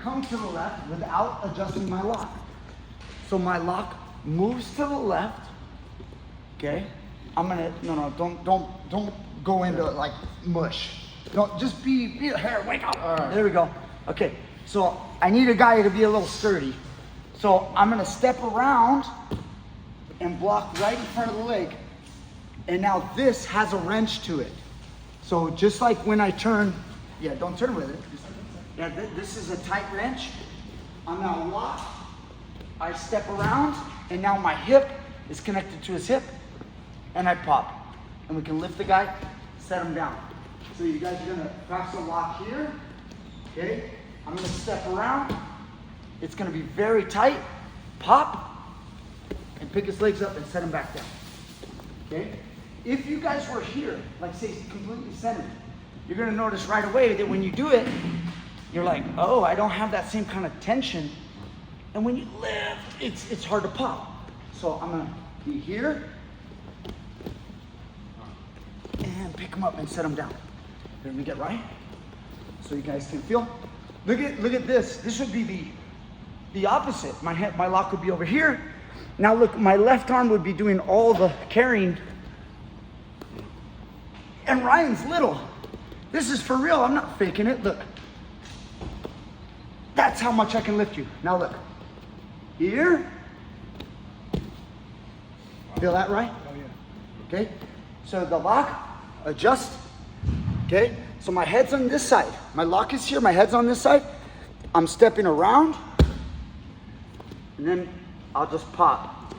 come to the left without adjusting my lock. So my lock moves to the left, okay? I'm gonna, no, don't go into like mush. Don't, just be here, wake up. All right. There we go. Okay, so I need a guy to be a little sturdy. So I'm gonna step around and block right in front of the leg. And now this has a wrench to it. So just like when I turn, yeah, don't turn with it. Yeah, this is a tight wrench. I'm now locked. I step around, and now my hip is connected to his hip, and I pop. And we can lift the guy, set him down. So you guys are gonna practice a lock here, okay? I'm gonna step around. It's gonna be very tight, pop, and pick his legs up and set him back down, okay? If you guys were here, like say completely centered, you're gonna notice right away that when you do it, you're like, oh, I don't have that same kind of tension. And when you lift, it's hard to pop. So I'm gonna be here and pick him up and set him down. Then we get right, so you guys can feel. Look at this. This would be the opposite. My lock would be over here. Now look, my left arm would be doing all the carrying. And Ryan's little. This is for real. I'm not faking it. Look. That's how much I can lift you. Now look. Here. Feel that, right? Oh yeah. Okay. So the lock, adjust. Okay. So my head's on this side. My lock is here. My head's on this side. I'm stepping around. And then I'll just pop.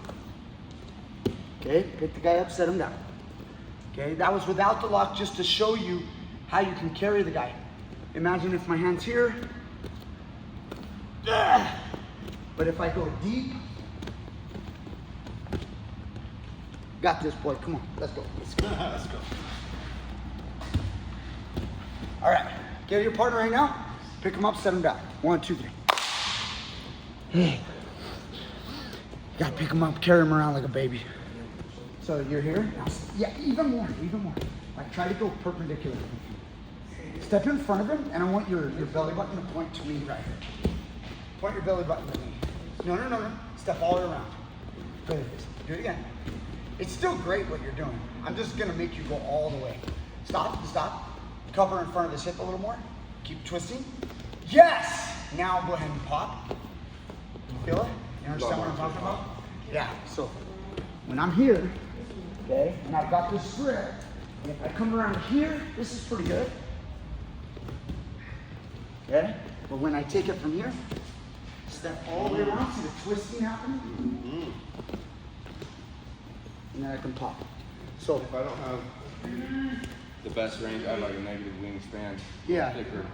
Okay. Pick the guy up, set him down. Okay. That was without the lock, just to show you how you can carry the guy. Imagine if my hand's here. But if I go deep, got this, boy. Come on, let's go. Let's go. Let's go. All right, get your partner right now. Pick him up, set him down. 1, 2, 3. Hey, gotta pick him up, carry him around like a baby. So you're here. Yeah, even more. Like try to go perpendicular. Step in front of him, and I want your belly button to point to me right here. Point your belly button to me. No. Step all the way around. Good. Do it again. It's still great what you're doing. I'm just gonna make you go all the way. Stop. Cover in front of this hip a little more. Keep twisting. Yes! Now go ahead and pop. You feel it? You understand what I'm talking about? Yeah, so when I'm here, okay, and I've got this grip, and if I come around here, this is pretty good. Okay? But when I take it from here, step all the way around, see the twisting happening? Mm-hmm. And then I can pop. So if I don't have the best range, I have like a negative wingspan. Yeah. Thicker.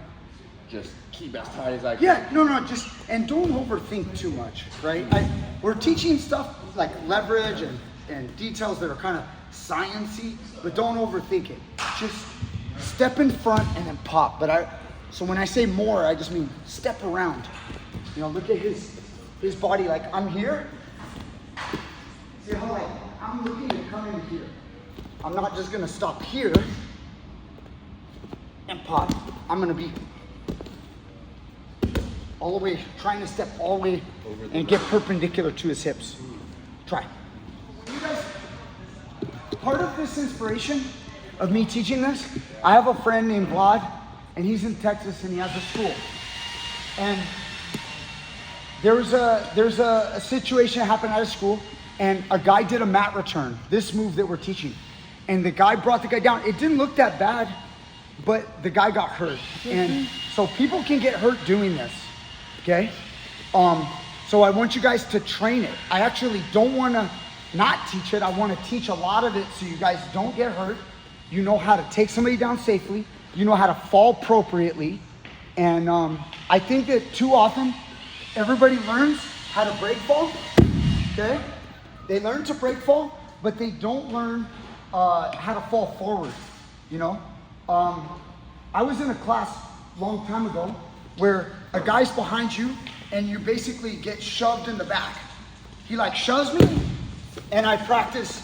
Just keep as tight as I can. Yeah, no, just, and don't overthink too much, right? We're teaching stuff like leverage and details that are kind of sciencey, but don't overthink it. Just step in front and then pop. So when I say more, I just mean step around. You know, look at his body, like I'm here. See how like I'm looking to come in here. I'm not just gonna stop here and pop. I'm gonna be all the way, trying to step all the way and get perpendicular to his hips. Try. You guys, part of this inspiration of me teaching this, I have a friend named Vlad, and he's in Texas and he has a school. And there's a situation that happened at a school, and a guy did a mat return, this move that we're teaching. And the guy brought the guy down. It didn't look that bad, but the guy got hurt. And so people can get hurt doing this, okay? So I want you guys to train it. I actually don't want to not teach it. I want to teach a lot of it so you guys don't get hurt. You know how to take somebody down safely. You know how to fall appropriately. And I think that too often, everybody learns how to break fall, okay? They learn to break fall, but they don't learn how to fall forward, you know? I was in a class a long time ago where a guy's behind you and you basically get shoved in the back. He like shoves me and I practice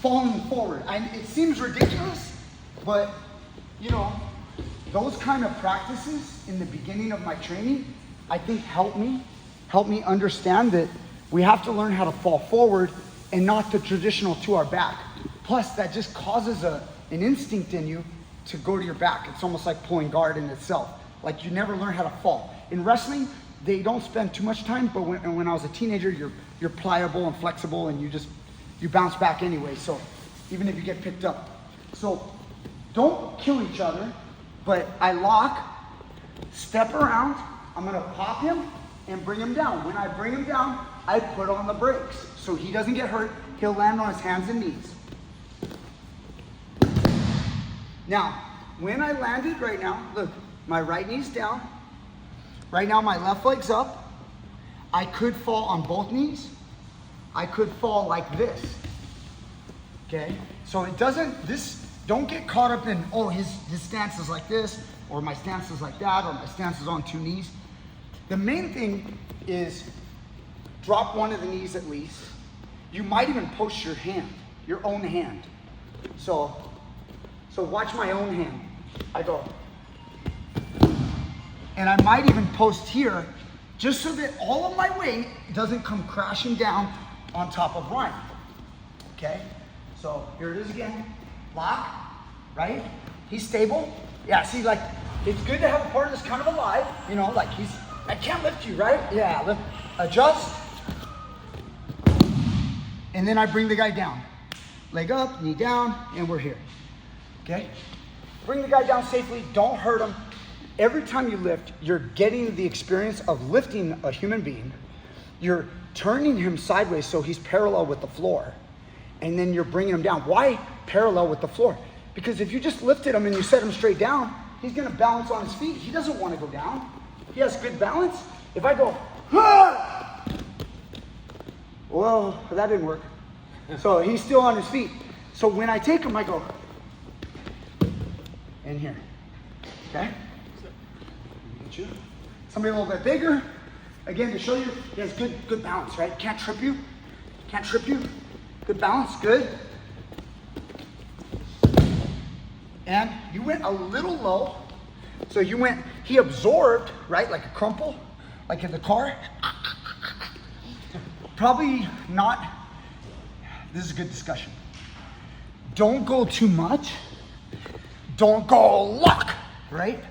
falling forward. It seems ridiculous, but you know, those kind of practices in the beginning of my training, I think help me understand that we have to learn how to fall forward and not the traditional to our back. Plus, that just causes an instinct in you to go to your back. It's almost like pulling guard in itself. Like you never learn how to fall. In wrestling, they don't spend too much time, but when I was a teenager, you're pliable and flexible, and you bounce back anyway. So even if you get picked up. So don't kill each other, but I lock, step around, I'm gonna pop him and bring him down. When I bring him down, I put on the brakes so he doesn't get hurt. He'll land on his hands and knees. Now, when I landed right now, look, my right knee's down. Right now, my left leg's up. I could fall on both knees. I could fall like this, okay? So don't get caught up in, oh, his stance is like this, or my stance is like that, or my stance is on two knees. The main thing is drop one of the knees at least. You might even post your hand, your own hand. So watch my own hand. I go. And I might even post here, just so that all of my weight doesn't come crashing down on top of Ryan. Okay? So here it is again. Lock, right? He's stable. Yeah, see, like, it's good to have a partner that's kind of alive. You know, like I can't lift you, right? Yeah, lift, adjust. And then I bring the guy down. Leg up, knee down, and we're here. Okay? Bring the guy down safely, don't hurt him. Every time you lift, you're getting the experience of lifting a human being. You're turning him sideways so he's parallel with the floor. And then you're bringing him down. Why parallel with the floor? Because if you just lifted him and you set him straight down, he's gonna balance on his feet. He doesn't wanna go down. He has good balance. If I go, ah! Well, that didn't work. So he's still on his feet. So when I take him, I go in here, okay? Somebody a little bit bigger. Again, to show you, he has good balance, right? Can't trip you. Good balance, good. And you went a little low. So he absorbed, right? Like a crumple, like in the car. Probably not, this is a good discussion. Don't go too much. Don't go lock, right?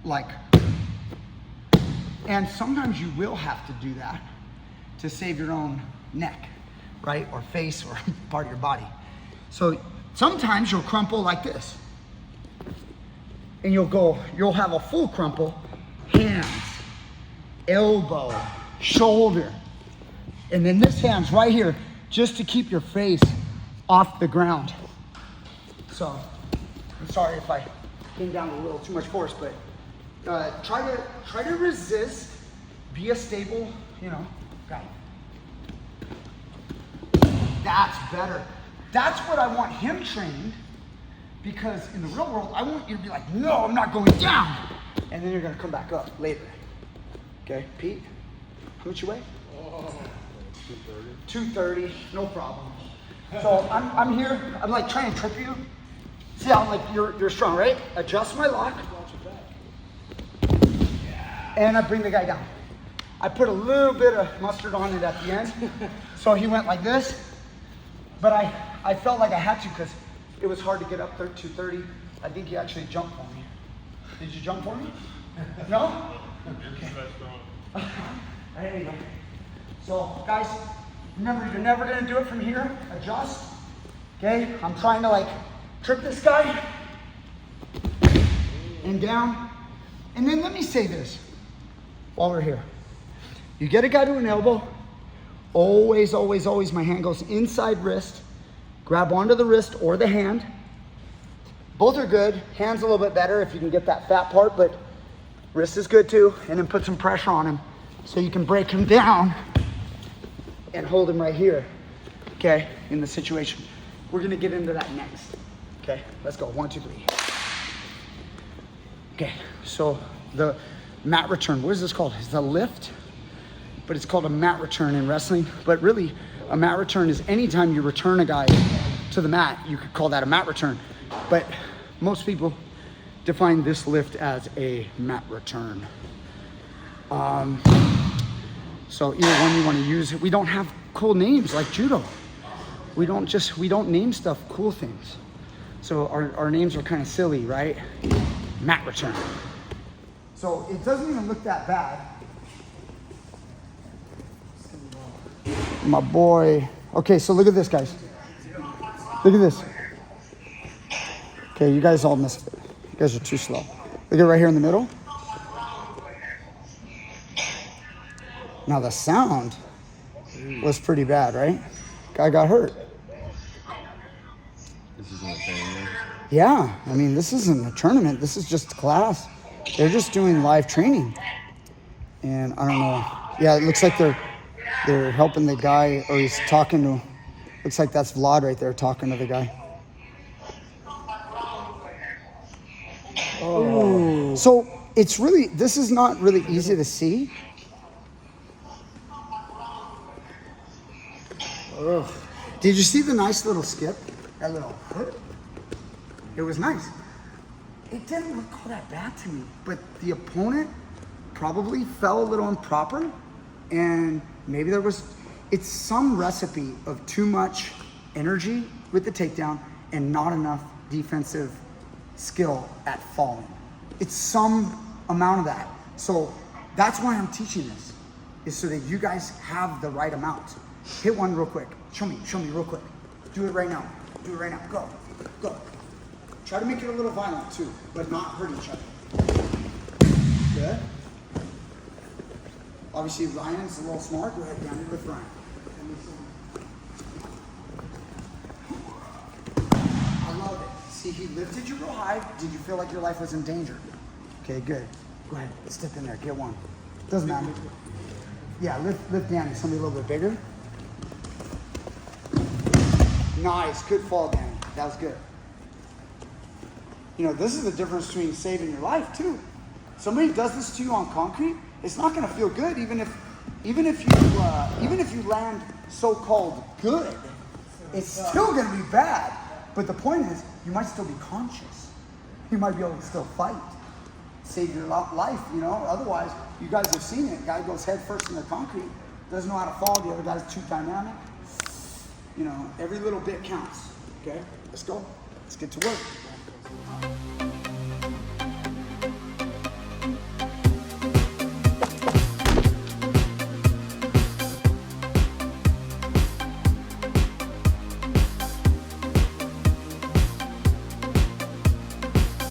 Like, and sometimes you will have to do that to save your own neck, right? Or face or part of your body. So sometimes you'll crumple like this. And you'll have a full crumple, hands, elbow, shoulder. And then this hand's right here, just to keep your face off the ground. So, I'm sorry if I came down with a little too much force, but try to resist, be a stable, guy. That's better. That's what I want him trained, because in the real world, I want you to be like, no, I'm not going down. And then you're gonna come back up later. Okay, Pete, how much you weigh? 230, no problem. So I'm here, I'm like trying to trip you. See how like you're strong, right? Adjust my lock. And I bring the guy down. I put a little bit of mustard on it at the end. So he went like this. But I felt like I had to because it was hard to get up there, 230. I think he actually jumped for me. Did you jump for me? No? Okay. There you go. So guys, remember, you're never gonna do it from here. Adjust. Okay, I'm trying to like trip this guy and down. And then let me say this while we're here. You get a guy to an elbow, always, always, always my hand goes inside wrist. Grab onto the wrist or the hand. Both are good. Hand's a little bit better if you can get that fat part, but wrist is good too. And then put some pressure on him so you can break him down and hold him right here, okay, in the situation. We're gonna get into that next. Okay, let's go, 1, 2, 3. Okay, so the mat return, what is this called? It's a lift, but it's called a mat return in wrestling. But really, a mat return is anytime you return a guy to the mat, you could call that a mat return. But most people define this lift as a mat return. So either one you want to use. We don't have cool names like judo. We don't name stuff cool things. So our names are kind of silly, right? Mat return. So it doesn't even look that bad. My boy. Okay, so look at this, guys. Look at this. Okay, you guys all missed it. You guys are too slow. Look at right here in the middle. Now the sound was pretty bad, right? Guy got hurt. This isn't a tournament. Yeah, I mean, this isn't a tournament. This is just a class. They're just doing live training. And I don't know. Yeah, it looks like they're helping the guy, or he's talking to, looks like that's Vlad right there talking to the guy. Oh. So this is not really easy to see. Ugh. Did you see the nice little skip? That little hook? It was nice. It didn't look all that bad to me, but the opponent probably fell a little improper, and maybe it's some recipe of too much energy with the takedown and not enough defensive skill at falling. It's some amount of that. So that's why I'm teaching this, is so that you guys have the right amount. Hit one real quick. Show me real quick. Do it right now. Go. Try to make it a little violent too, but not hurt each other. Good. Obviously Ryan's a little smart. Go ahead, down with Ryan. I love it. See, he lifted you real high. Did you feel like your life was in danger? Okay, good. Go ahead, step in there, get one. Doesn't matter. Yeah, lift Danny, somebody a little bit bigger. Nice, good fall, Danny. That was good. You know, this is the difference between saving your life too. Somebody does this to you on concrete, it's not going to feel good, even if you land so-called good. It's still going to be bad. But the point is, you might still be conscious. You might be able to still fight, save your life. You know, otherwise, you guys have seen it. Guy goes head first in the concrete, doesn't know how to fall. The other guy's too dynamic. You know, every little bit counts. Okay, let's go. Let's get to work.